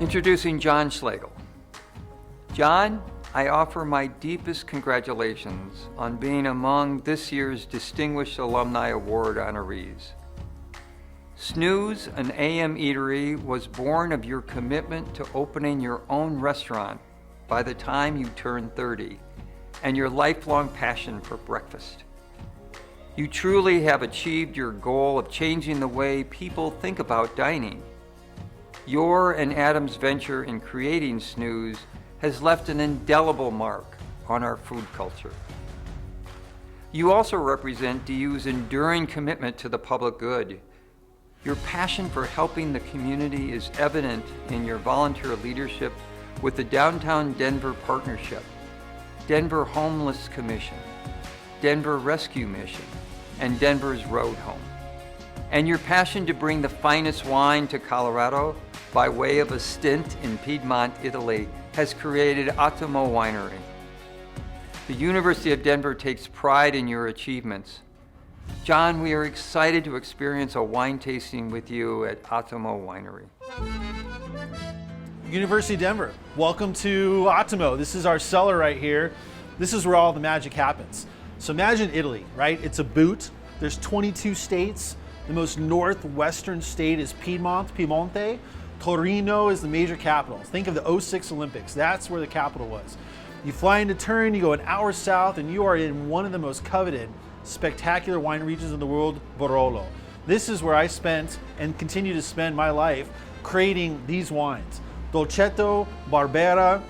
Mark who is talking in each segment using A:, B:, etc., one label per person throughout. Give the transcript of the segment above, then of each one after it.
A: Introducing Jon Schlegel. Jon, I offer my deepest congratulations on being among this year's Distinguished Alumni Award Honorees. Snooze, an AM eatery, was born of your commitment to opening your own restaurant by the time you turned 30 and your lifelong passion for breakfast. You truly have achieved your goal of changing the way people think about dining. Your and Adam's venture in creating Snooze has left an indelible mark on our food culture. You also represent DU's enduring commitment to the public good. Your passion for helping the community is evident in your volunteer leadership with the Downtown Denver Partnership, Denver Homeless Commission, Denver Rescue Mission, and Denver's Road Home. And your passion to bring the finest wine to Colorado by way of a stint in Piedmont, Italy, has created Atomo Winery. The University of Denver takes pride in your achievements. Jon, we are excited to experience a wine tasting with you at Atomo Winery.
B: University of Denver, welcome to Atomo. This is our cellar right here. This is where all the magic happens. So imagine Italy, right? It's a boot. There's 22 states. The most northwestern state is Piemonte. Torino is the major capital. Think of the '06 Olympics. That's where the capital was. You fly into Turin, you go an hour south, and you are in one of the most coveted, spectacular wine regions in the world, Barolo. This is where I spent and continue to spend my life creating these wines. Dolcetto, Barbera,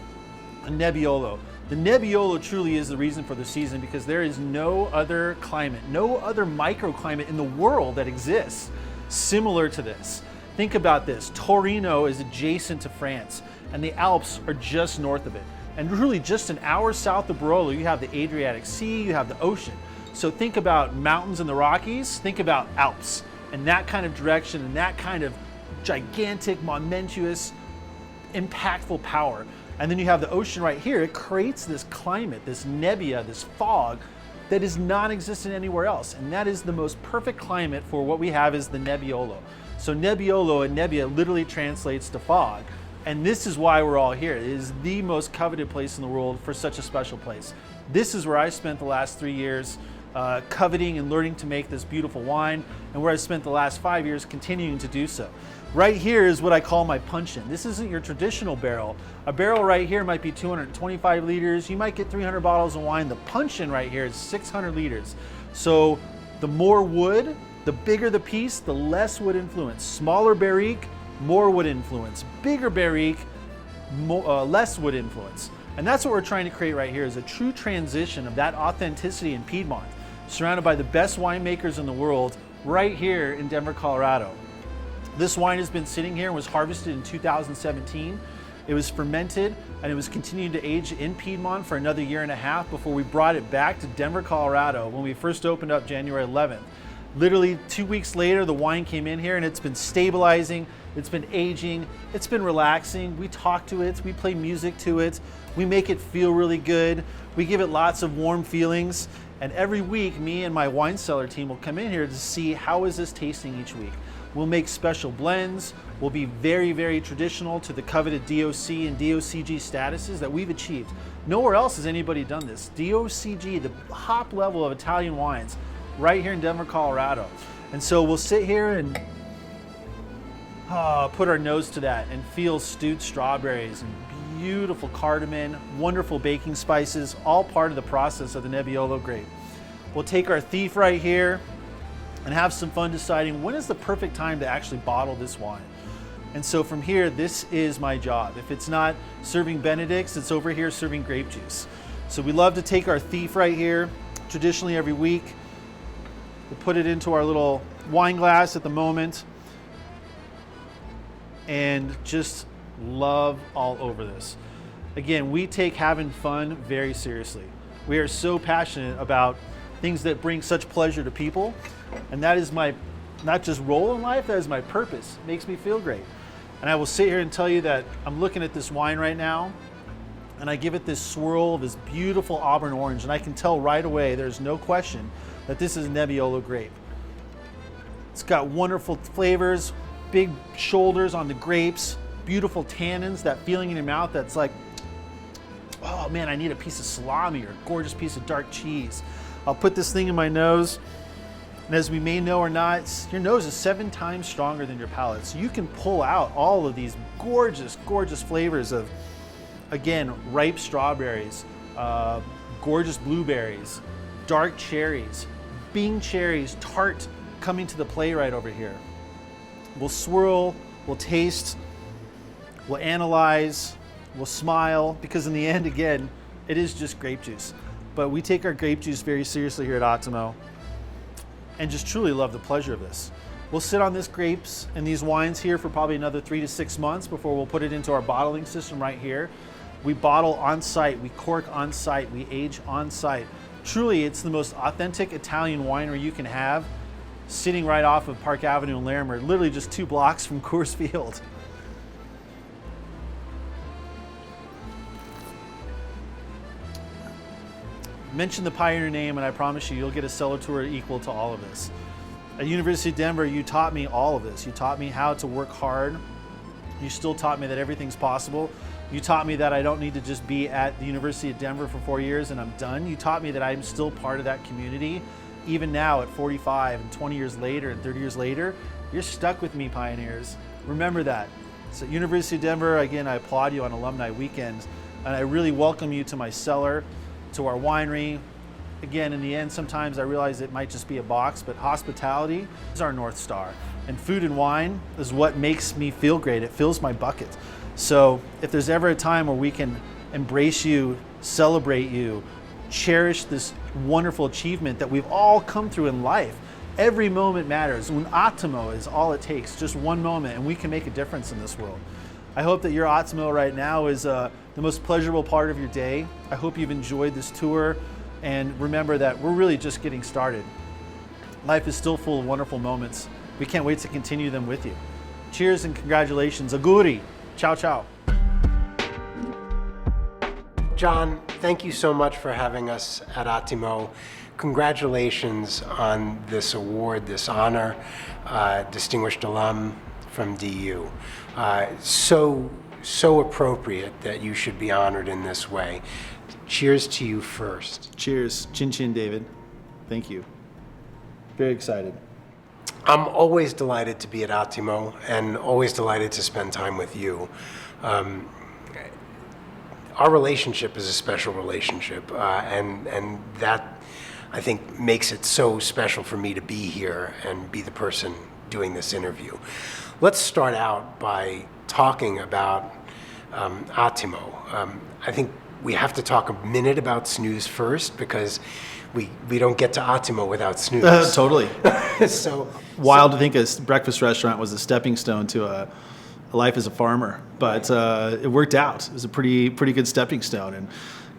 B: and Nebbiolo. The Nebbiolo truly is the reason for the season because there is no other climate, no other microclimate in the world that exists similar to this. Think about this, Torino is adjacent to France and the Alps are just north of it. And really just an hour south of Barolo, you have the Adriatic Sea, you have the ocean. So think about mountains in the Rockies, think about Alps and that kind of direction and that kind of gigantic, momentous, impactful power. And then you have the ocean right here. It creates this climate, this nebbia, this fog that is non-existent anywhere else. And that is the most perfect climate for what we have is the Nebbiolo. So Nebbiolo and nebbia literally translates to fog. And this is why we're all here. It is the most coveted place in the world for such a special place. This is where I spent the last 3 years coveting and learning to make this beautiful wine, and where I spent the last 5 years continuing to do so. Right here is what I call my punch-in. This isn't your traditional barrel. A barrel right here might be 225 liters. You might get 300 bottles of wine. The punch-in right here is 600 liters. So the more wood, the bigger the piece, the less wood influence. Smaller barrique, more wood influence. Bigger barrique, less wood influence. And that's what we're trying to create right here is a true transition of that authenticity in Piedmont, surrounded by the best winemakers in the world right here in Denver, Colorado. This wine has been sitting here and was harvested in 2017. It was fermented and it was continuing to age in Piedmont for another year and a half before we brought it back to Denver, Colorado when we first opened up January 11th. Literally 2 weeks later, the wine came in here and it's been stabilizing, it's been aging, it's been relaxing. We talk to it, we play music to it, we make it feel really good, we give it lots of warm feelings. And every week, me and my wine cellar team will come in here to see how is this tasting each week. We'll make special blends. We'll be very, very traditional to the coveted DOC and DOCG statuses that we've achieved. Nowhere else has anybody done this. DOCG, the top level of Italian wines, right here in Denver, Colorado. And so we'll sit here and put our nose to that and feel stewed strawberries and beautiful cardamom, wonderful baking spices, all part of the process of the Nebbiolo grape. We'll take our thief right here and have some fun deciding when is the perfect time to actually bottle this wine. And so from here, this is my job. If it's not serving Benedicts, it's over here serving grape juice. So we love to take our thief right here, traditionally every week. We'll put it into our little wine glass at the moment and just love all over this. Again, we take having fun very seriously. We are so passionate about things that bring such pleasure to people. And that is my, not just role in life, that is my purpose. It makes me feel great. And I will sit here and tell you that I'm looking at this wine right now and I give it this swirl of this beautiful Auburn orange. And I can tell right away, there's no question that this is Nebbiolo grape. It's got wonderful flavors, big shoulders on the grapes, beautiful tannins, that feeling in your mouth that's like, oh man, I need a piece of salami or a gorgeous piece of dark cheese. I'll put this thing in my nose, and as we may know or not, your nose is 7 times stronger than your palate. So you can pull out all of these gorgeous, gorgeous flavors of, again, ripe strawberries, gorgeous blueberries, dark cherries, Bing cherries, tart, coming to the play right over here. We'll swirl, we'll taste, we'll analyze, we'll smile, because in the end, again, it is just grape juice. But we take our grape juice very seriously here at Attimo and just truly love the pleasure of this. We'll sit on this grapes and these wines here for probably another 3 to 6 months before we'll put it into our bottling system right here. We bottle on site, we cork on site, we age on site. Truly, it's the most authentic Italian winery you can have, sitting right off of Park Avenue in Larimer, literally just 2 blocks from Coors Field. Mention the Pioneer name and I promise you, you'll get a cellar tour equal to all of this. At University of Denver, you taught me all of this. You taught me how to work hard. You still taught me that everything's possible. You taught me that I don't need to just be at the University of Denver for 4 years and I'm done. You taught me that I'm still part of that community. Even now at 45 and 20 years later and 30 years later, you're stuck with me, Pioneers. Remember that. So at University of Denver, again, I applaud you on alumni weekends, and I really welcome you to my cellar, to our winery. Again, in the end, sometimes I realize it might just be a box, but hospitality is our North Star. And food and wine is what makes me feel great. It fills my bucket. So if there's ever a time where we can embrace you, celebrate you, cherish this wonderful achievement that we've all come through in life, every moment matters. Un attimo is all it takes, just one moment, and we can make a difference in this world. I hope that your attimo right now is the most pleasurable part of your day. I hope you've enjoyed this tour, and remember that we're really just getting started. Life is still full of wonderful moments. We can't wait to continue them with you. Cheers and congratulations. Auguri. Ciao, ciao.
C: Jon, thank you so much for having us at Attimo. Congratulations on this award, this honor, Distinguished Alum from DU. So appropriate that you should be honored in this way. Cheers to you first.
B: Cheers. Chin chin, David. Thank you. Very excited.
C: I'm always delighted to be at Attimo and always delighted to spend time with you. Our relationship is a special relationship, and that, I think, makes it so special for me to be here and be the person doing this interview. Let's start out by talking about Attimo. I think we have to talk a minute about snooze first, because we don't get to Attimo without snooze.
B: Totally.
C: So
B: wild to think a breakfast restaurant was a stepping stone to a life as a farmer, but it worked out. It was a pretty good stepping stone, and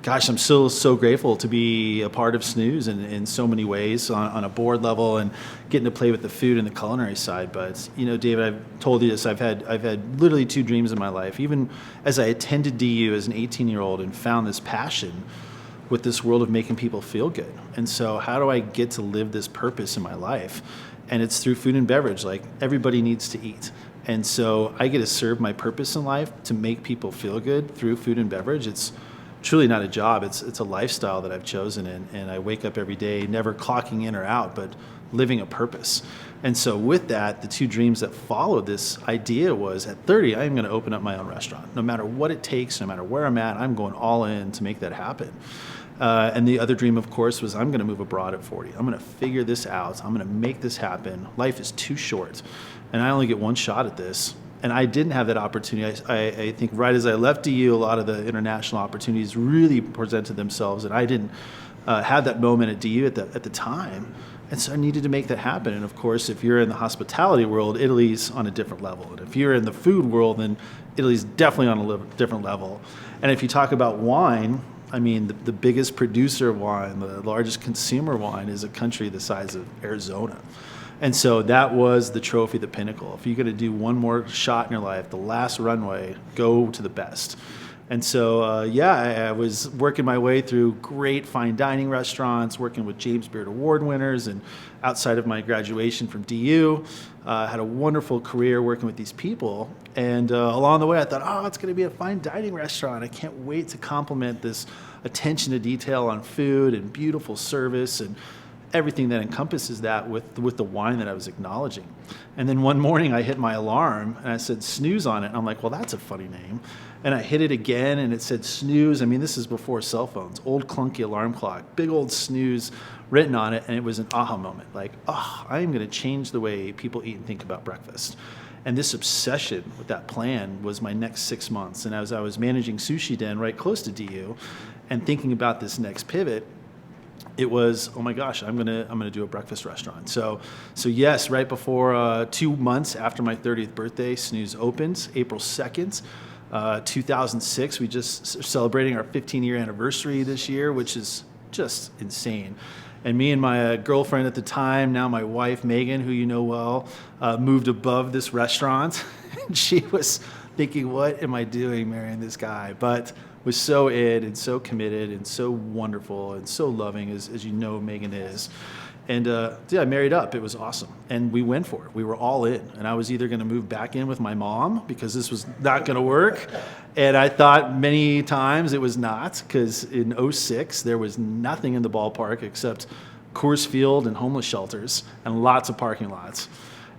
B: gosh, I'm so grateful to be a part of Snooze in so many ways on a board level and getting to play with the food and the culinary side. But you know, David, I've told you this. I've had literally 2 dreams in my life. Even as I attended DU as an 18-year-old and found this passion with this world of making people feel good. And so, how do I get to live this purpose in my life? And it's through food and beverage. Like, everybody needs to eat. And so I get to serve my purpose in life to make people feel good through food and beverage. It's truly not a job. It's a lifestyle that I've chosen, and I wake up every day never clocking in or out, but living a purpose. And so with that, the 2 dreams that followed this idea was, at 30, I am going to open up my own restaurant. No matter what it takes, no matter where I'm at, I'm going all in to make that happen. And the other dream, of course, was I'm going to move abroad at 40. I'm going to figure this out. I'm going to make this happen. Life is too short, and I only get one shot at this. And I didn't have that opportunity. I think right as I left DU, a lot of the international opportunities really presented themselves, and I didn't have that moment at DU at the time. And so I needed to make that happen. And of course, if you're in the hospitality world, Italy's on a different level. And if you're in the food world, then Italy's definitely on a different level. And if you talk about wine, I mean, the biggest producer of wine, the largest consumer of wine, is a country the size of Arizona. And so that was the trophy, the pinnacle. If you're going to do one more shot in your life, the last runway, go to the best. And so, I was working my way through great fine dining restaurants, working with James Beard Award winners, and outside of my graduation from DU, had a wonderful career working with these people. And along the way, I thought, oh, it's going to be a fine dining restaurant. I can't wait to complement this attention to detail on food and beautiful service and everything that encompasses that with the wine that I was acknowledging. And then one morning I hit my alarm and I said snooze on it. And I'm like, well, that's a funny name. And I hit it again and it said snooze. I mean, this is before cell phones, old clunky alarm clock, big old snooze written on it. And it was an aha moment, like, oh, I am going to change the way people eat and think about breakfast. And this obsession with that plan was my next 6 months. And as I was managing Sushi Den right close to DU and thinking about this next pivot, it was, oh my gosh, I'm gonna do a breakfast restaurant. So yes, right before 2 months after my 30th birthday, Snooze opens, April 2nd, 2006. We just celebrating our 15-year anniversary this year, which is just insane. And me and my girlfriend at the time, now my wife, Megan, who you know well, moved above this restaurant. And she was thinking, what am I doing marrying this guy? But was so in and so committed and so wonderful and so loving, as you know Megan is. And I married up. It was awesome. And we went for it. We were all in. And I was either going to move back in with my mom because this was not going to work. And I thought many times it was not, because in '06 there was nothing in the ballpark except Coors Field and homeless shelters and lots of parking lots.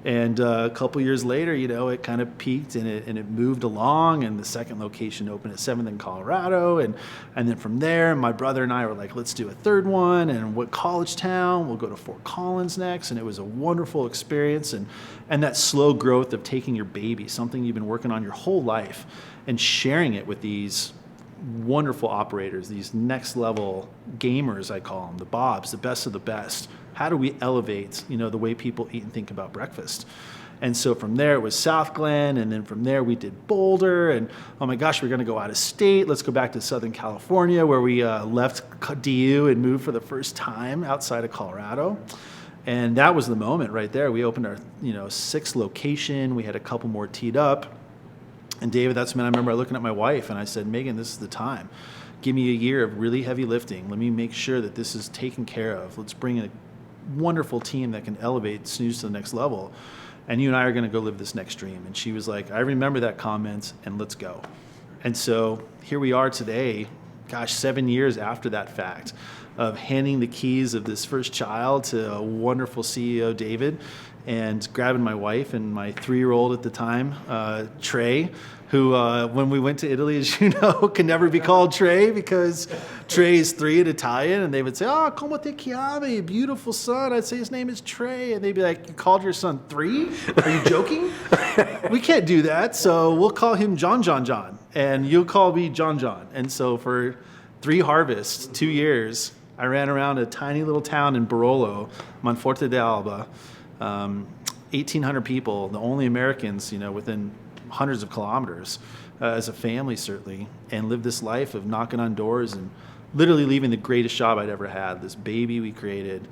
B: And a couple years later, it kind of peaked and it moved along, and the second location opened at 7th in Colorado. And then from there, my brother and I were like, let's do a third one. And what college town? We'll go to Fort Collins next. And it was a wonderful experience. And that slow growth of taking your baby, something you've been working on your whole life, and sharing it with these wonderful operators, these next level gamers, I call them, the Bobs, the best of the best. How do we elevate, the way people eat and think about breakfast? And so from there it was South Glen, and then from there we did Boulder, and oh my gosh, we're going to go out of state. Let's go back to Southern California, where we left DU and moved for the first time outside of Colorado. And that was the moment right there. We opened our 6th location. We had a couple more teed up. And David, that's when I remember looking at my wife and I said, Megan, this is the time. Give me a year of really heavy lifting. Let me make sure that this is taken care of. Let's bring in a wonderful team that can elevate Snooze to the next level. And you and I are going to go live this next dream. And she was like, I remember that comment, and let's go. And so here we are today, 7 years after that fact, of handing the keys of this first child to a wonderful CEO, David, and grabbing my wife and my 3-year-old at the time, Trey, who, when we went to Italy, as you know, can never be called Trey because Trey is 3 in Italian, and they would say, oh, come te chiami, beautiful son. I'd say his name is Trey, and they'd be like, you called your son 3? Are you joking? We can't do that, so we'll call him John, and you'll call me John. And so for 3 harvests, 2 years, I ran around a tiny little town in Barolo, Monforte d'Alba, 1,800 people, the only Americans, within hundreds of kilometers, as a family certainly, and lived this life of knocking on doors and literally leaving the greatest job I'd ever had, this baby we created,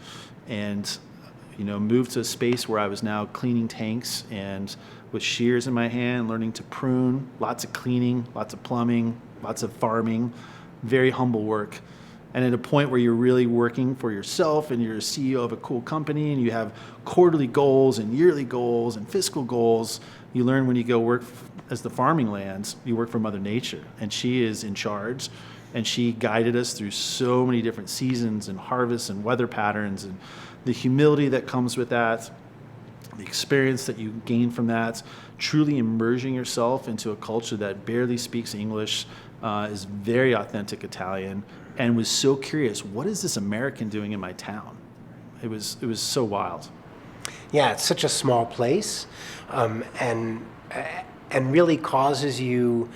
B: and moved to a space where I was now cleaning tanks and with shears in my hand, learning to prune, lots of cleaning, lots of plumbing, lots of farming, very humble work. And at a point where you're really working for yourself and you're a CEO of a cool company and you have quarterly goals and yearly goals and fiscal goals, you learn when you go work as the farming lands, you work for Mother Nature. And she is in charge. And she guided us through so many different seasons and harvests and weather patterns, and the humility that comes with that, the experience that you gain from that, truly immersing yourself into a culture that barely speaks English, is very authentic Italian, and was so curious, what is this American doing in my town? It was so wild.
C: Yeah, it's such a small place, and really causes you,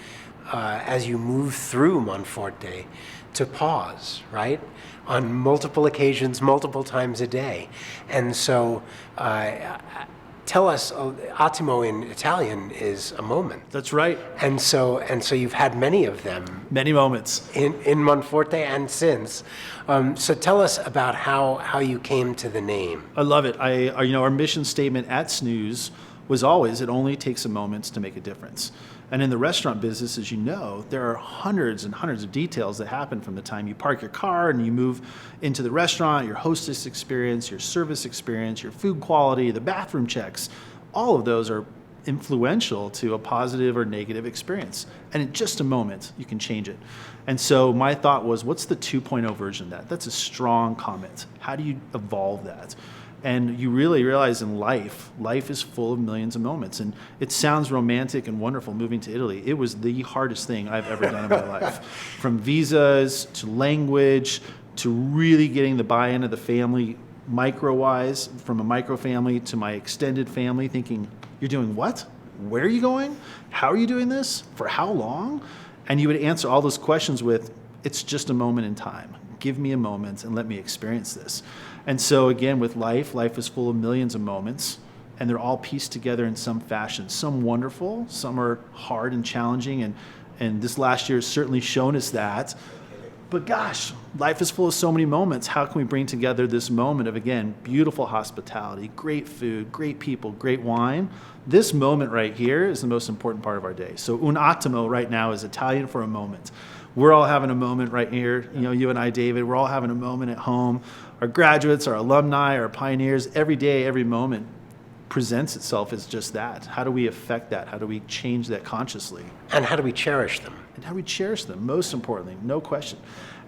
C: as you move through Monforte, to pause, right? On multiple occasions, multiple times a day. And so, tell us, attimo in Italian is a moment.
B: That's right.
C: And so you've had many of them.
B: Many moments.
C: In Monforte and since. So tell us about how you came to the name.
B: I love it. Our mission statement at Snooze was always, it only takes a moment to make a difference. And in the restaurant business, as you know, there are hundreds and hundreds of details that happen from the time you park your car and you move into the restaurant, your hostess experience, your service experience, your food quality, the bathroom checks. All of those are influential to a positive or negative experience. And in just a moment, you can change it. And so my thought was, what's the 2.0 version of that? That's a strong comment. How do you evolve that? And you really realize in life is full of millions of moments. And it sounds romantic and wonderful moving to Italy. It was the hardest thing I've ever done in my life. From visas to language to really getting the buy-in of the family micro-wise, from a micro family to my extended family, thinking, you're doing what? Where are you going? How are you doing this? For how long? And you would answer all those questions with, it's just a moment in time. Give me a moment and let me experience this. And so again, with life is full of millions of moments, and they're all pieced together in some fashion. Some wonderful, some are hard and challenging, and this last year has certainly shown us that. But gosh, life is full of so many moments. How can we bring together this moment of, again, beautiful hospitality, great food, great people, great wine? This moment right here is the most important part of our day. So un attimo right now is Italian for a moment. We're all having a moment right here. You know, you and I, David, we're all having a moment at home. Our graduates, our alumni, our pioneers, every day, every moment presents itself as just that. How do we affect that? How do we change that consciously?
C: And how do we cherish them?
B: And how we cherish them, most importantly, no question.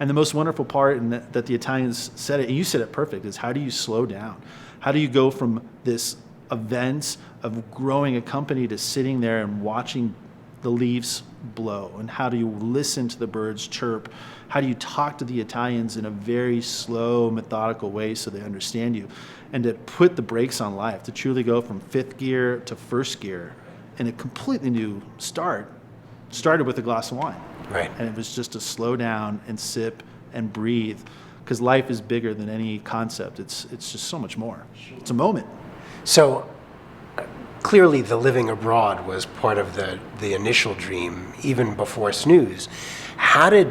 B: And the most wonderful part, and that the Italians said it, and you said it perfect, is how do you slow down? How do you go from this event of growing a company to sitting there and watching the leaves blow? And how do you listen to the birds chirp? How do you talk to the Italians in a very slow, methodical way so they understand you? And to put the brakes on life, to truly go from fifth gear to first gear in a completely new start, started with a glass of wine.
C: Right.
B: And it was just to slow down and sip and breathe, because life is bigger than any concept. It's just so much more. It's a moment.
C: So clearly the living abroad was part of the initial dream, even before Snooze. How did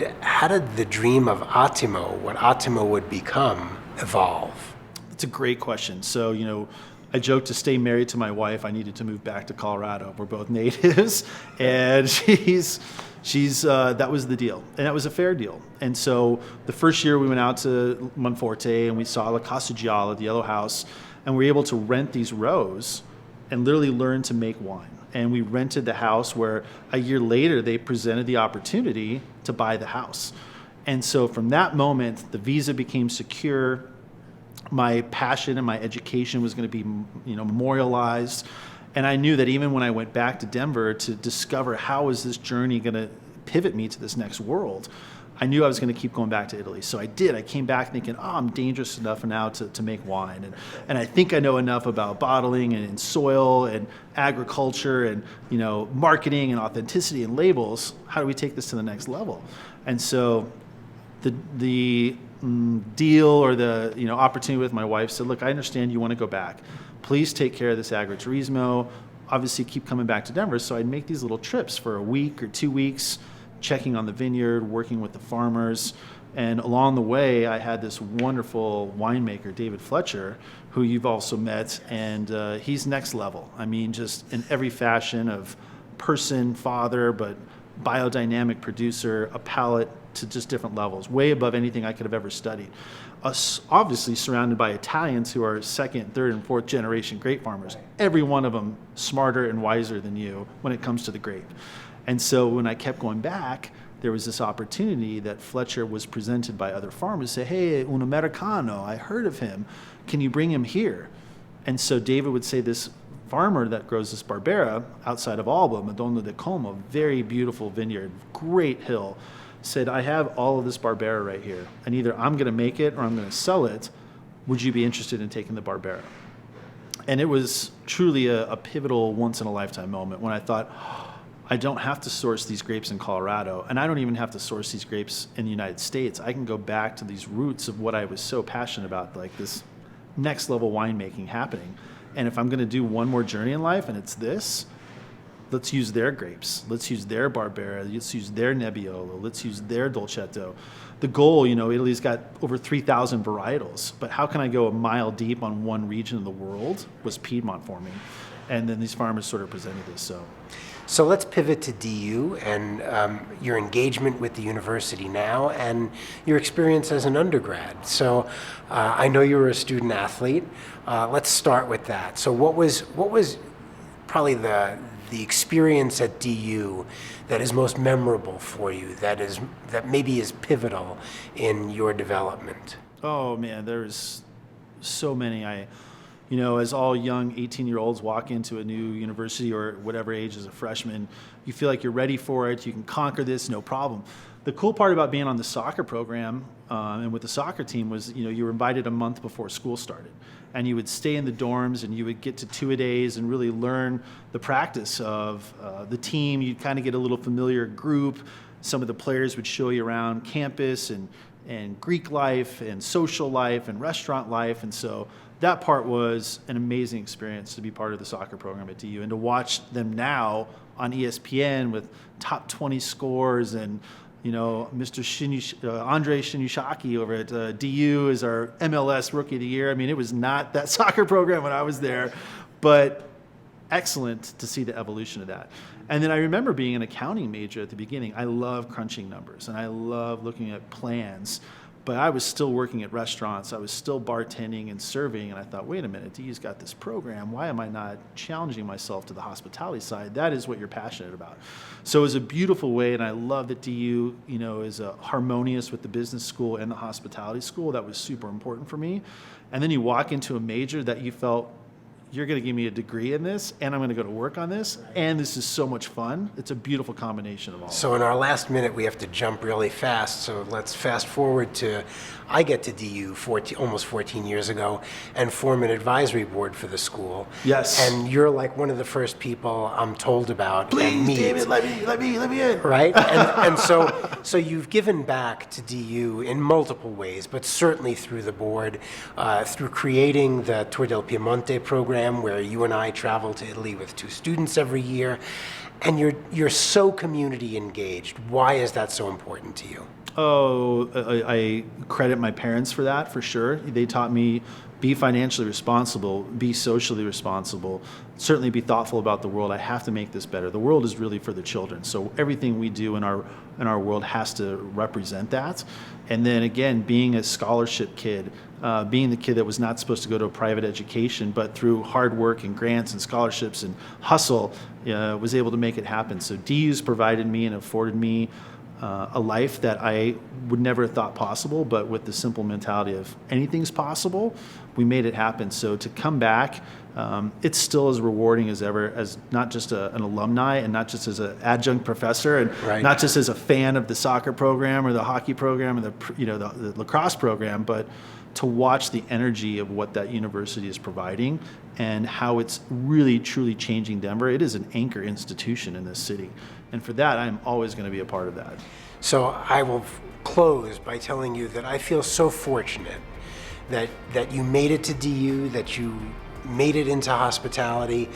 C: the dream of Attimo, what Attimo would become, evolve?
B: It's a great question. So, you know, I joked to stay married to my wife, I needed to move back to Colorado. We're both natives, and she's that was the deal, and that was a fair deal. And so the first year we went out to Monforte and we saw La Casa Gialla, the Yellow House, and we were able to rent these rows and literally learn to make wine. And we rented the house where a year later they presented the opportunity to buy the house. And so from that moment, the visa became secure. My passion and my education was going to be, memorialized. And I knew that even when I went back to Denver to discover how is this journey going to pivot me to this next world, I knew I was going to keep going back to Italy. So I did. I came back thinking, I'm dangerous enough now to make wine. And I think I know enough about bottling and soil and agriculture and, marketing and authenticity and labels. How do we take this to the next level? And so the deal or the opportunity with my wife said, look, I understand you want to go back. Please take care of this agriturismo. Obviously keep coming back to Denver. So I'd make these little trips for a week or 2 weeks, checking on the vineyard, working with the farmers. And along the way, I had this wonderful winemaker, David Fletcher, who you've also met, and he's next level. I mean, just in every fashion of person, father, but biodynamic producer, a palate to just different levels, way above anything I could have ever studied. Us obviously surrounded by Italians who are second, third, and fourth generation grape farmers, every one of them smarter and wiser than you when it comes to the grape. And so when I kept going back, there was this opportunity that Fletcher was presented by other farmers, say, hey, un Americano, I heard of him. Can you bring him here? And so David would say, this farmer that grows this Barbera outside of Alba, Madonna del Como, very beautiful vineyard, great hill, said, I have all of this Barbera right here, and either I'm going to make it or I'm going to sell it. Would you be interested in taking the Barbera? And it was truly a pivotal once-in-a-lifetime moment when I thought, I don't have to source these grapes in Colorado, and I don't even have to source these grapes in the United States. I can go back to these roots of what I was so passionate about, like this next level winemaking happening. And if I'm going to do one more journey in life, and it's this, let's use their grapes. Let's use their Barbera. Let's use their Nebbiolo. Let's use their Dolcetto. The goal, Italy's got over 3,000 varietals, but how can I go a mile deep on one region of the world was Piedmont for me. And then these farmers sort of presented this,
C: So let's pivot to DU and your engagement with the university now and your experience as an undergrad. So I know you were a student athlete. Let's start with that. So what was probably the experience at DU that is most memorable for you, that maybe is pivotal in your development?
B: Oh man, there's so many. As all young 18-year-olds walk into a new university or whatever age as a freshman, you feel like you're ready for it. You can conquer this, no problem. The cool part about being on the soccer program and with the soccer team was, you were invited a month before school started. And you would stay in the dorms and you would get to two-a-days and really learn the practice of the team. You'd kind of get a little familiar group. Some of the players would show you around campus and Greek life and social life and restaurant life. And so that part was an amazing experience to be part of the soccer program at DU and to watch them now on ESPN with top 20 scores and Mr. Andre Shinushaki over at DU is our MLS Rookie of the Year. I mean, it was not that soccer program when I was there, but excellent to see the evolution of that. And then I remember being an accounting major at the beginning. I love crunching numbers and I love looking at plans, but I was still working at restaurants. I was still bartending and serving. And I thought, wait a minute, DU's got this program. Why am I not challenging myself to the hospitality side? That is what you're passionate about. So it was a beautiful way. And I love that DU, is harmonious with the business school and the hospitality school. That was super important for me. And then you walk into a major that you felt, you're going to give me a degree in this, and I'm going to go to work on this, and this is so much fun. It's a beautiful combination of all.
C: So in our last minute, we have to jump really fast. So let's fast forward to, I get to DU almost 14 years ago and form an advisory board for the school.
B: Yes.
C: And you're like one of the first people I'm told about.
B: Please,
C: and meet.
B: David, let me in.
C: Right? And so you've given back to DU in multiple ways, but certainly through the board, through creating the Tour del Piemonte program, where you and I travel to Italy with 2 students every year, and you're so community engaged. Why is that so important to you?
B: Oh, I credit my parents for that, for sure. They taught me be financially responsible, be socially responsible, certainly be thoughtful about the world. I have to make this better. The world is really for the children. So everything we do in our world has to represent that. And then again, being a scholarship kid, being the kid that was not supposed to go to a private education, but through hard work and grants and scholarships and hustle, was able to make it happen. So DU's provided me and afforded me a life that I would never have thought possible, but with the simple mentality of anything's possible, we made it happen. So to come back, it's still as rewarding as ever, as not just an alumni and not just as an adjunct professor and
C: Right.
B: not just as a fan of the soccer program or the hockey program or the lacrosse program, but to watch the energy of what that university is providing and how it's really truly changing Denver. It is an anchor institution in this city. And for that, I'm always going to be a part of that.
C: So I will close by telling you that I feel so fortunate that you made it to DU, that you made it into hospitality,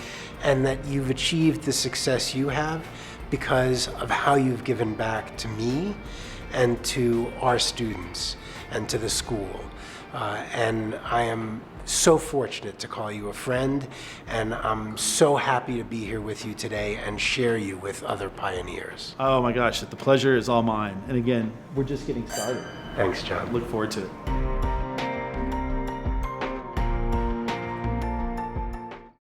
C: and that you've achieved the success you have because of how you've given back to me and to our students and to the school. And I am so fortunate to call you a friend, and I'm so happy to be here with you today and share you with other pioneers.
B: Oh my gosh, the pleasure is all mine. And again, we're just getting started.
C: Thanks, John.
B: Look forward to it.